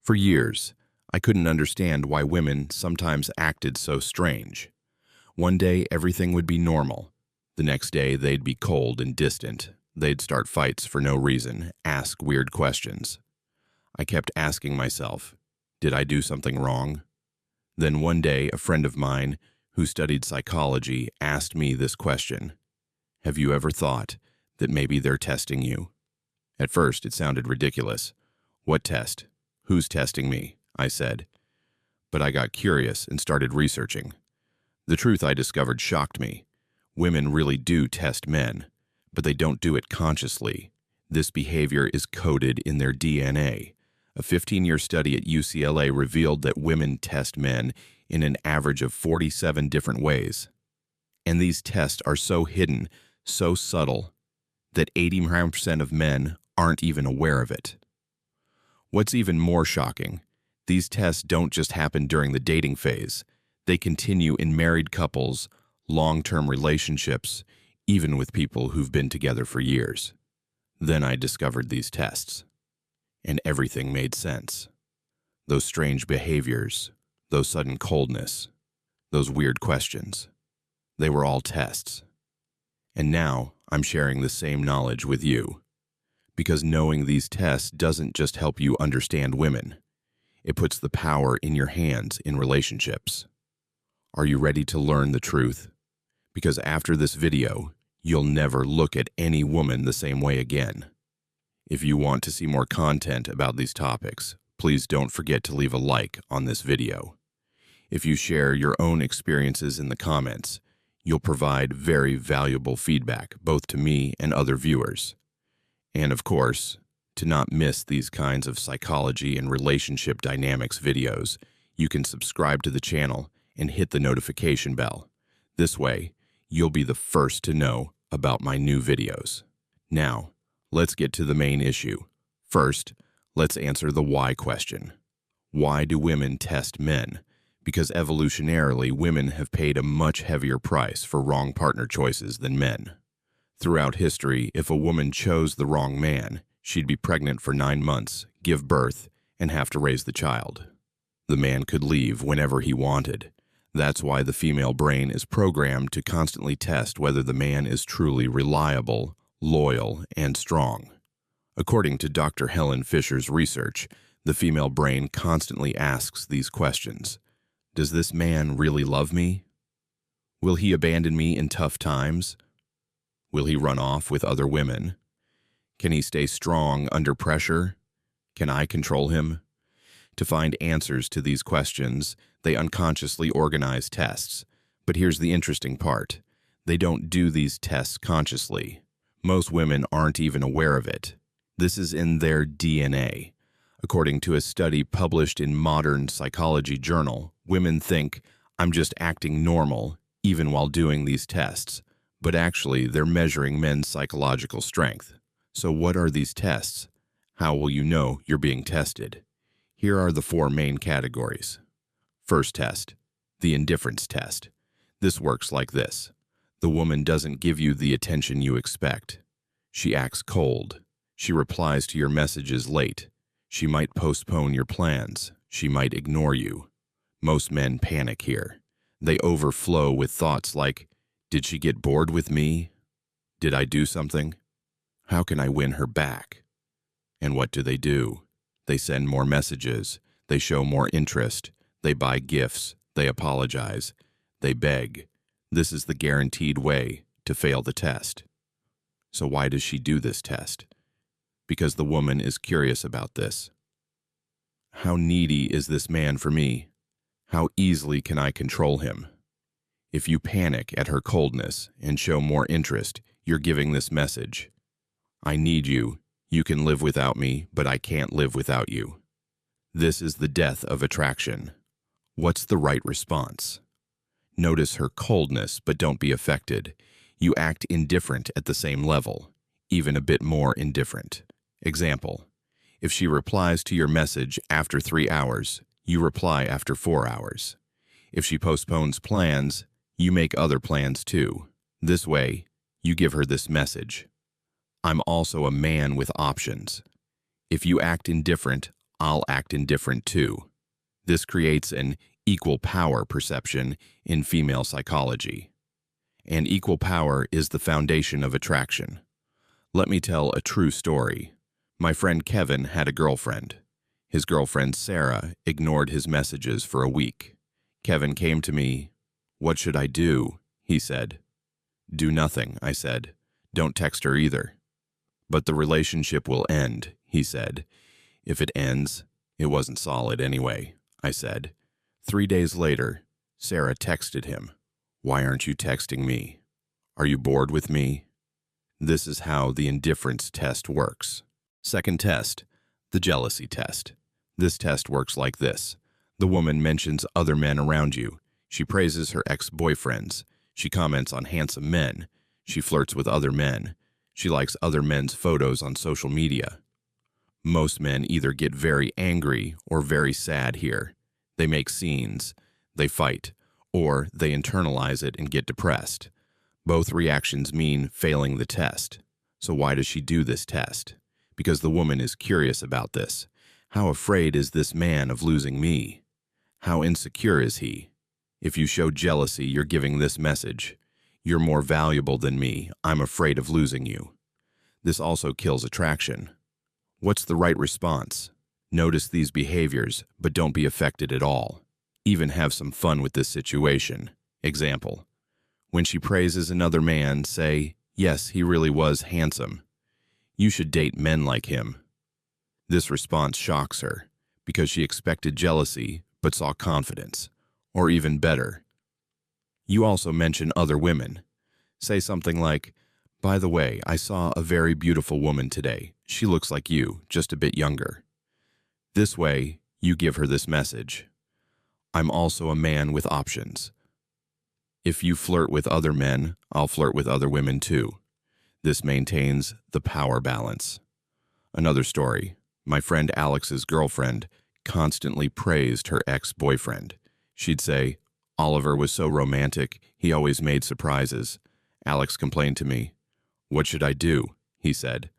For years, I couldn't understand why women sometimes acted so strange. One day, everything would be normal. The next day, they'd be cold and distant. They'd start fights for no reason, ask weird questions. I kept asking myself, did I do something wrong? Then one day, a friend of mine who studied psychology asked me this question. Have you ever thought that maybe they're testing you? At first, it sounded ridiculous. What test? Who's testing me? I said. But I got curious and started researching. The truth I discovered shocked me. Women really do test men, but they don't do it consciously. This behavior is coded in their DNA. A 15-year study at UCLA revealed that women test men in an average of 47 different ways. And these tests are so hidden, so subtle, that 80% of men aren't even aware of it. What's even more shocking, these tests don't just happen during the dating phase. They continue in married couples, long-term relationships, even with people who've been together for years. Then I discovered these tests, and everything made sense. Those strange behaviors, those sudden coldness, those weird questions, they were all tests. And now I'm sharing the same knowledge with you. Because knowing these tests doesn't just help you understand women. It puts the power in your hands in relationships. Are you ready to learn the truth? Because after this video, you'll never look at any woman the same way again. If you want to see more content about these topics, please don't forget to leave a like on this video. If you share your own experiences in the comments, you'll provide very valuable feedback both to me and other viewers. And of course, to not miss these kinds of psychology and relationship dynamics videos, you can subscribe to the channel and hit the notification bell. This way, you'll be the first to know about my new videos. Now, let's get to the main issue. First, let's answer the why question. Why do women test men? Because evolutionarily, women have paid a much heavier price for wrong partner choices than men. Throughout history, if a woman chose the wrong man, she'd be pregnant for 9 months, give birth, and have to raise the child. The man could leave whenever he wanted. That's why the female brain is programmed to constantly test whether the man is truly reliable, loyal, and strong. According to Dr. Helen Fisher's research, the female brain constantly asks these questions. Does this man really love me? Will he abandon me in tough times? Will he run off with other women? Can he stay strong under pressure? Can I control him? To find answers to these questions, they unconsciously organize tests. But here's the interesting part. They don't do these tests consciously. Most women aren't even aware of it. This is in their DNA. According to a study published in Modern Psychology Journal, women think, I'm just acting normal, even while doing these tests. But actually, they're measuring men's psychological strength. So what are these tests? How will you know you're being tested? Here are the 4 main categories. First test, the indifference test. This works like this. The woman doesn't give you the attention you expect. She acts cold. She replies to your messages late. She might postpone your plans. She might ignore you. Most men panic here. They overflow with thoughts like, did she get bored with me? Did I do something? How can I win her back? And what do? They send more messages. They show more interest. They buy gifts. They apologize. They beg. This is the guaranteed way to fail the test. So why does she do this test? Because the woman is curious about this. How needy is this man for me? How easily can I control him? If you panic at her coldness and show more interest, you're giving this message. I need you. You can live without me, but I can't live without you. This is the death of attraction. What's the right response? Notice her coldness, but don't be affected. You act indifferent at the same level, even a bit more indifferent. Example, if she replies to your message after 3 hours, you reply after 4 hours. If she postpones plans, you make other plans too. This way, you give her this message. I'm also a man with options. If you act indifferent, I'll act indifferent too. This creates an equal power perception in female psychology. And equal power is the foundation of attraction. Let me tell a true story. My friend Kevin had a girlfriend. His girlfriend Sarah ignored his messages for a week. Kevin came to me. "What should I do?" he said. "Do nothing," I said. "Don't text her either." "But the relationship will end," he said. "If it ends, it wasn't solid anyway," I said. 3 days later, Sarah texted him. "Why aren't you texting me? Are you bored with me?" This is how the indifference test works. Second test, the jealousy test. This test works like this. The woman mentions other men around you. She praises her ex-boyfriends. She comments on handsome men. She flirts with other men. She likes other men's photos on social media. Most men either get very angry or very sad here. They make scenes, they fight, or they internalize it and get depressed. Both reactions mean failing the test. So why does she do this test? Because the woman is curious about this. How afraid is this man of losing me? How insecure is he? If you show jealousy, you're giving this message. You're more valuable than me. I'm afraid of losing you. This also kills attraction. What's the right response? Notice these behaviors, but don't be affected at all. Even have some fun with this situation. Example: when she praises another man, say, "Yes, he really was handsome. You should date men like him." This response shocks her because she expected jealousy but saw confidence. Or even better, you also mention other women. Say something like, "By the way, I saw a very beautiful woman today. She looks like you, just a bit younger." This way, you give her this message. I'm also a man with options. If you flirt with other men, I'll flirt with other women too. This maintains the power balance. Another story. My friend Alex's girlfriend constantly praised her ex-boyfriend. She'd say, "Oliver was so romantic, he always made surprises." Alex complained to me. "What should I do?" he said.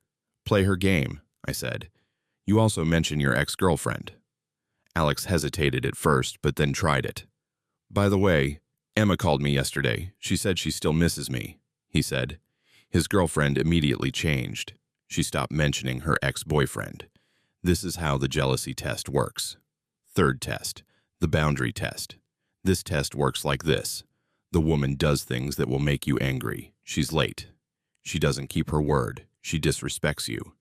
"Play her game," I said. "You also mention your ex-girlfriend." Alex hesitated at first, but then tried it. "By the way, Emma called me yesterday. She said she still misses me," he said. His girlfriend immediately changed. She stopped mentioning her ex-boyfriend. This is how the jealousy test works. Third test, the boundary test. This test works like this. The woman does things that will make you angry. She's late. She doesn't keep her word. She disrespects you.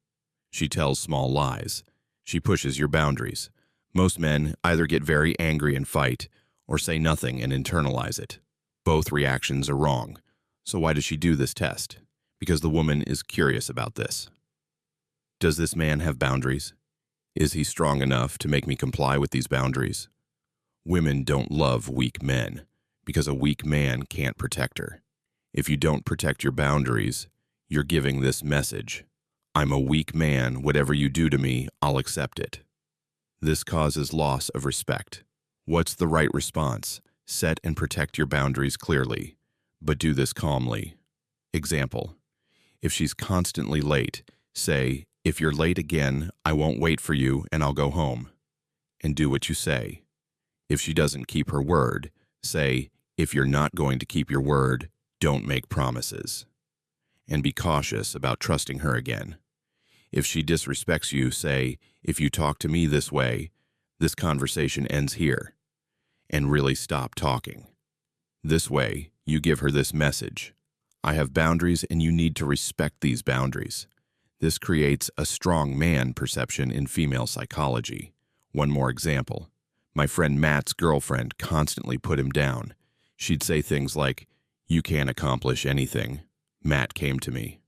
She tells small lies. She pushes your boundaries. Most men either get very angry and fight, or say nothing and internalize it. Both reactions are wrong. So why does she do this test? Because the woman is curious about this. Does this man have boundaries? Is he strong enough to make me comply with these boundaries? Women don't love weak men, because a weak man can't protect her. If you don't protect your boundaries, you're giving this message. I'm a weak man. Whatever you do to me, I'll accept it. This causes loss of respect. What's the right response? Set and protect your boundaries clearly, but do this calmly. Example: if she's constantly late, say, "If you're late again, I won't wait for you and I'll go home." And do what you say. If she doesn't keep her word, say, "If you're not going to keep your word, don't make promises." And be cautious about trusting her again. If she disrespects you, say, "If you talk to me this way, this conversation ends here." And really stop talking. This way, you give her this message. I have boundaries and you need to respect these boundaries. This creates a strong man perception in female psychology. One more example. My friend Matt's girlfriend constantly put him down. She'd say things like, "You can't accomplish anything." Matt came to me.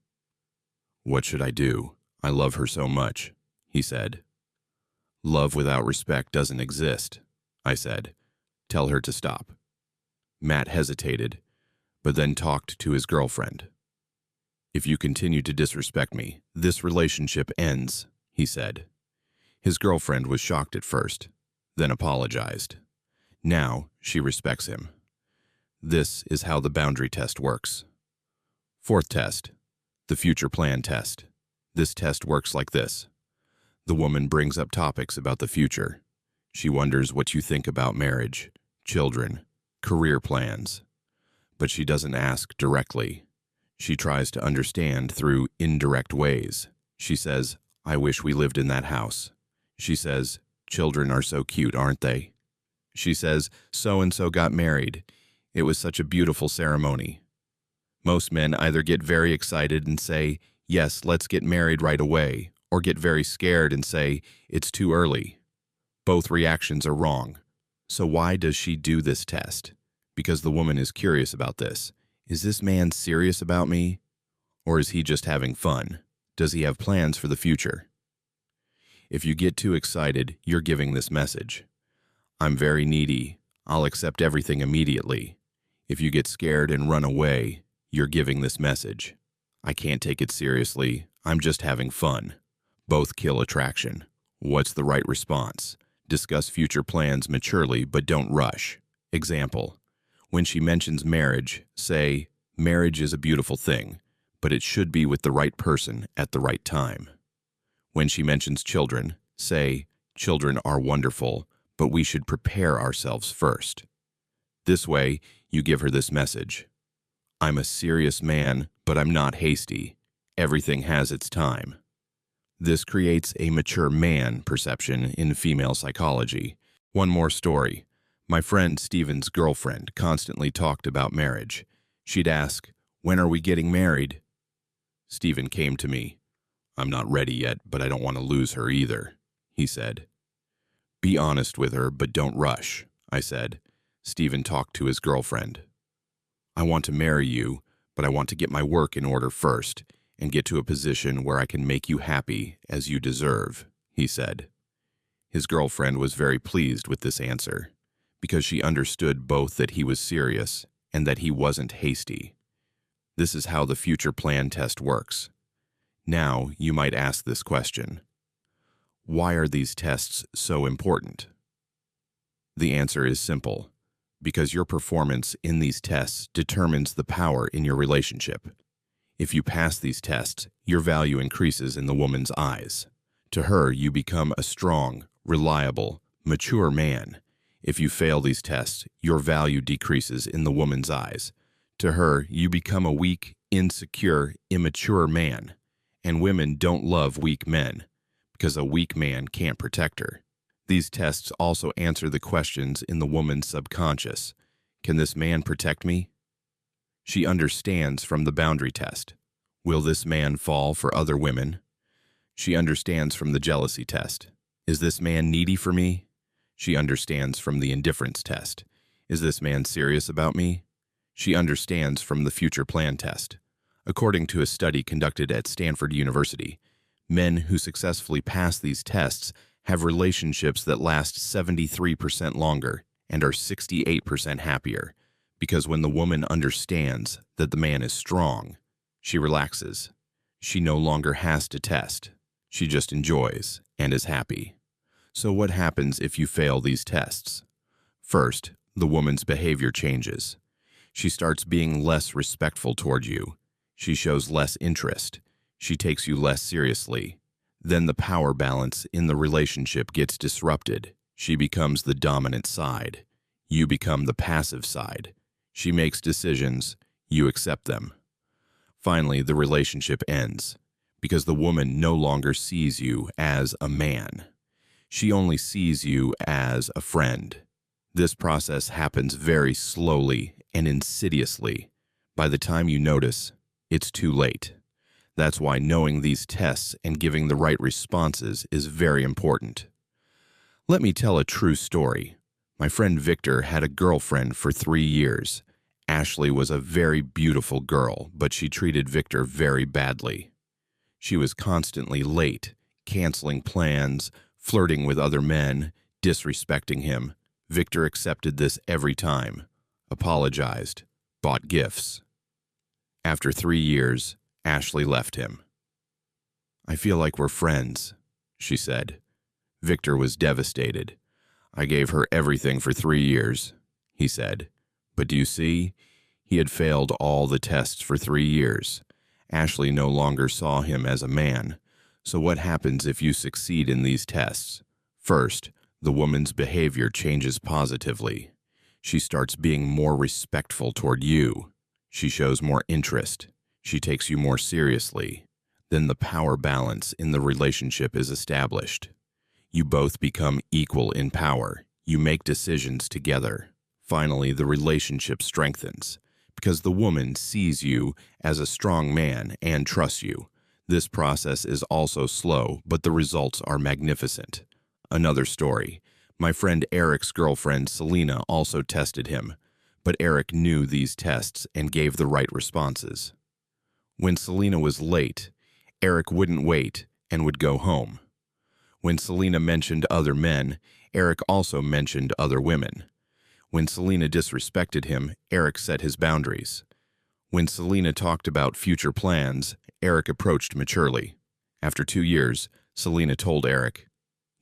"What should I do? I love her so much," he said. "Love without respect doesn't exist," I said. "Tell her to stop." Matt hesitated, but then talked to his girlfriend. "If you continue to disrespect me, this relationship ends," he said. His girlfriend was shocked at first, then apologized. Now she respects him. This is how the boundary test works. Fourth test, the future plan test. This test works like this. The woman brings up topics about the future. She wonders what you think about marriage, children, career plans. But she doesn't ask directly. She tries to understand through indirect ways. She says, "I wish we lived in that house." She says, "Children are so cute, aren't they?" She says, "So-and-so got married. It was such a beautiful ceremony." Most men either get very excited and say, "Yes, let's get married right away," or get very scared and say, "It's too early." Both reactions are wrong. So why does she do this test? Because the woman is curious about this. Is this man serious about me? Or is he just having fun? Does he have plans for the future? If you get too excited, you're giving this message. I'm very needy. I'll accept everything immediately. If you get scared and run away, you're giving this message. I can't take it seriously. I'm just having fun. Both kill attraction. What's the right response? Discuss future plans maturely, but don't rush. Example: when she mentions marriage, say, "Marriage is a beautiful thing, but it should be with the right person at the right time." When she mentions children, say, "Children are wonderful, but we should prepare ourselves first." This way, you give her this message. I'm a serious man, but I'm not hasty. Everything has its time. This creates a mature man perception in female psychology. One more story. My friend Steven's girlfriend constantly talked about marriage. She'd ask, "When are we getting married?" Steven came to me. "I'm not ready yet, but I don't want to lose her either," he said. "Be honest with her, but don't rush," I said. Steven talked to his girlfriend. "I want to marry you, but I want to get my work in order first and get to a position where I can make you happy as you deserve," he said. His girlfriend was very pleased with this answer because she understood both that he was serious and that he wasn't hasty. This is how the future plan test works. Now, you might ask this question: why are these tests so important? The answer is simple: because your performance in these tests determines the power in your relationship. If you pass these tests, your value increases in the woman's eyes. To her, you become a strong, reliable, mature man. If you fail these tests, your value decreases in the woman's eyes. To her, you become a weak, insecure, immature man. And women don't love weak men, because a weak man can't protect her. These tests also answer the questions in the woman's subconscious. Can this man protect me? She understands from the boundary test. Will this man fall for other women? She understands from the jealousy test. Is this man needy for me? She understands from the indifference test. Is this man serious about me? She understands from the future plan test. According to a study conducted at Stanford University, men who successfully pass these tests have relationships that last 73% longer and are 68% happier, because when the woman understands that the man is strong, she relaxes. She no longer has to test. She just enjoys and is happy. So what happens if you fail these tests? First, the woman's behavior changes. She starts being less respectful toward you. She shows less interest. She takes you less seriously. Then the power balance in the relationship gets disrupted. She becomes the dominant side. You become the passive side. She makes decisions. You accept them. Finally, the relationship ends because the woman no longer sees you as a man. She only sees you as a friend. This process happens very slowly and insidiously. By the time you notice, it's too late. That's why knowing these tests and giving the right responses is very important. Let me tell a true story. My friend Victor had a girlfriend for 3 years. Ashley was a very beautiful girl, but she treated Victor very badly. She was constantly late, canceling plans, flirting with other men, disrespecting him. Victor accepted this every time, apologized, bought gifts. After 3 years, Ashley left him. "I feel like we're friends," she said. Victor was devastated. "I gave her everything for 3 years," he said. But do you see? He had failed all the tests for 3 years. Ashley no longer saw him as a man, So what happens if you succeed in these tests? First, the woman's behavior changes positively. She starts being more respectful toward you. She shows more interest. She takes you more seriously. Then the power balance in the relationship is established. You both become equal in power. You make decisions together. Finally, the relationship strengthens because the woman sees you as a strong man and trusts you. This process is also slow, but the results are magnificent. Another story. My friend Eric's girlfriend, Selena, also tested him, but Eric knew these tests and gave the right responses. When Selena was late, Eric wouldn't wait and would go home. When Selena mentioned other men, Eric also mentioned other women. When Selena disrespected him, Eric set his boundaries. When Selena talked about future plans, Eric approached maturely. After 2 years, Selena told Eric,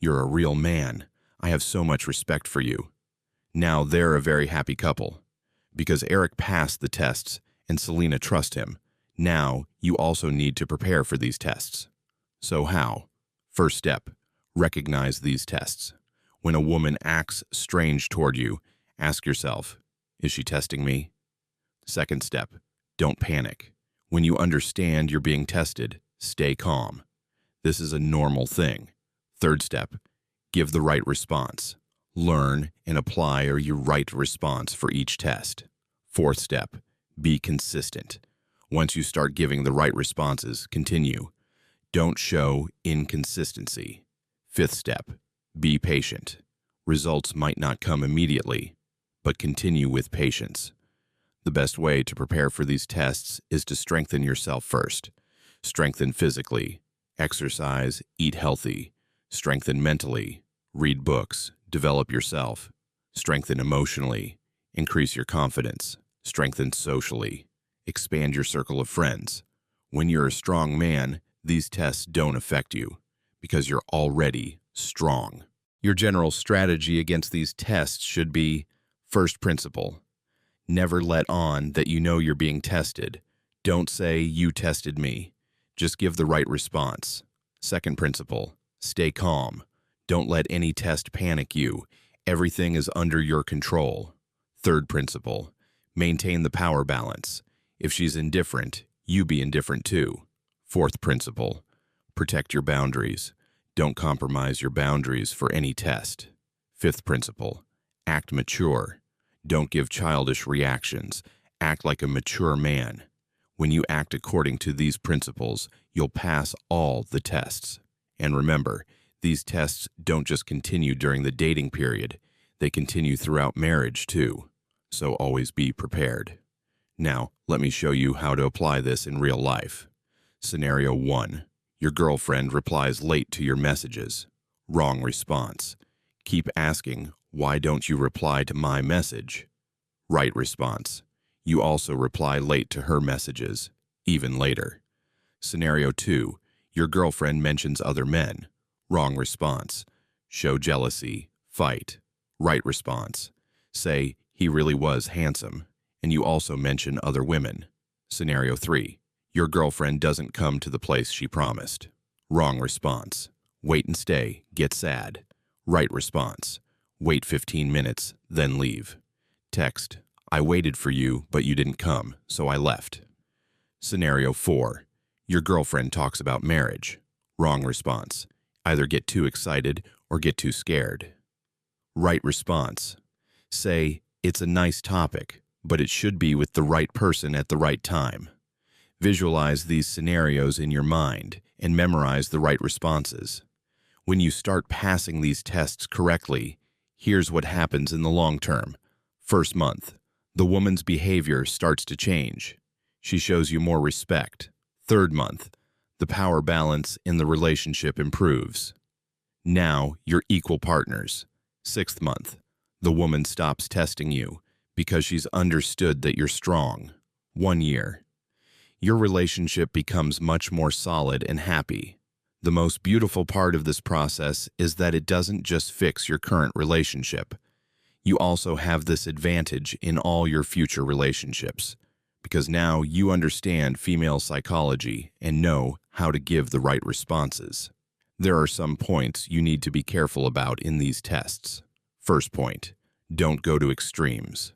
"You're a real man. I have so much respect for you." Now they're a very happy couple. Because Eric passed the tests and Selena trusts him, now you also need to prepare for these tests. So how? First step, recognize these tests. When a woman acts strange toward you, ask yourself, is she testing me? Second step, don't panic. When you understand you're being tested, stay calm. This is a normal thing. Third step, give the right response. Learn and apply your right response for each test. Fourth step, be consistent. Once you start giving the right responses, continue. Don't show inconsistency. Fifth step, be patient. Results might not come immediately, but continue with patience. The best way to prepare for these tests is to strengthen yourself first. Strengthen physically, exercise, eat healthy. Strengthen mentally, read books, develop yourself. Strengthen emotionally, increase your confidence. Strengthen socially, expand your circle of friends. When you're a strong man, these tests don't affect you because you're already strong. Your general strategy against these tests should be, first principle, never let on that you know you're being tested. Don't say, "You tested me." Just give the right response. Second principle, stay calm. Don't let any test panic you. Everything is under your control. Third principle, maintain the power balance. If she's indifferent, you be indifferent too. Fourth principle, protect your boundaries. Don't compromise your boundaries for any test. Fifth principle, act mature. Don't give childish reactions. Act like a mature man. When you act according to these principles, you'll pass all the tests. And remember, these tests don't just continue during the dating period. They continue throughout marriage too. So always be prepared. Now, let me show you how to apply this in real life. Scenario 1. Your girlfriend replies late to your messages. Wrong response. Keep asking, "Why don't you reply to my message?" Right response. You also reply late to her messages, even later. Scenario 2. Your girlfriend mentions other men. Wrong response. Show jealousy. Fight. Right response. Say, "He really was handsome," and you also mention other women. Scenario 3. Your girlfriend doesn't come to the place she promised. Wrong response. Wait and stay. Get sad. Right response. Wait 15 minutes, then leave. Text, "I waited for you, but you didn't come, so I left." Scenario 4. Your girlfriend talks about marriage. Wrong response. Either get too excited or get too scared. Right response. Say, "It's a nice topic, but it should be with the right person at the right time." Visualize these scenarios in your mind and memorize the right responses. When you start passing these tests correctly, here's what happens in the long term. First month, the woman's behavior starts to change. She shows you more respect. Third month, the power balance in the relationship improves. Now you're equal partners. Sixth month, the woman stops testing you because she's understood that you're strong. 1 year. Your relationship becomes much more solid and happy. The most beautiful part of this process is that it doesn't just fix your current relationship. You also have this advantage in all your future relationships, because now you understand female psychology and know how to give the right responses. There are some points you need to be careful about in these tests. First point, don't go to extremes.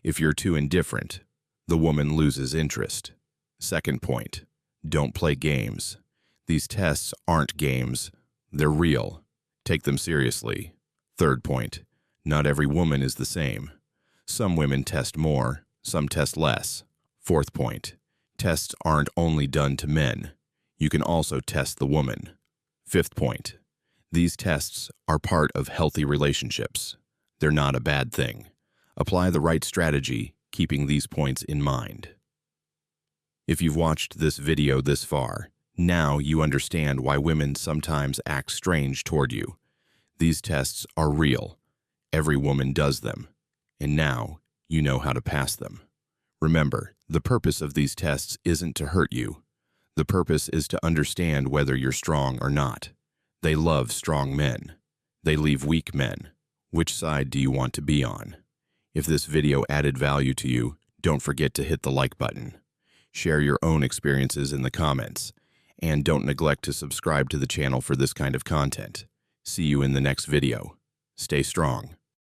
If you're too indifferent, the woman loses interest. Second point, don't play games. These tests aren't games, they're real. Take them seriously. Third point, not every woman is the same. Some women test more, some test less. Fourth point, tests aren't only done to men. You can also test the woman. Fifth point, these tests are part of healthy relationships. They're not a bad thing. Apply the right strategy, keeping these points in mind. If you've watched this video this far, now you understand why women sometimes act strange toward you. These tests are real. Every woman does them. And now you know how to pass them. Remember, the purpose of these tests isn't to hurt you. The purpose is to understand whether you're strong or not. They love strong men. They leave weak men. Which side do you want to be on? If this video added value to you, don't forget to hit the like button. Share your own experiences in the comments. And don't neglect to subscribe to the channel for this kind of content. See you in the next video. Stay strong.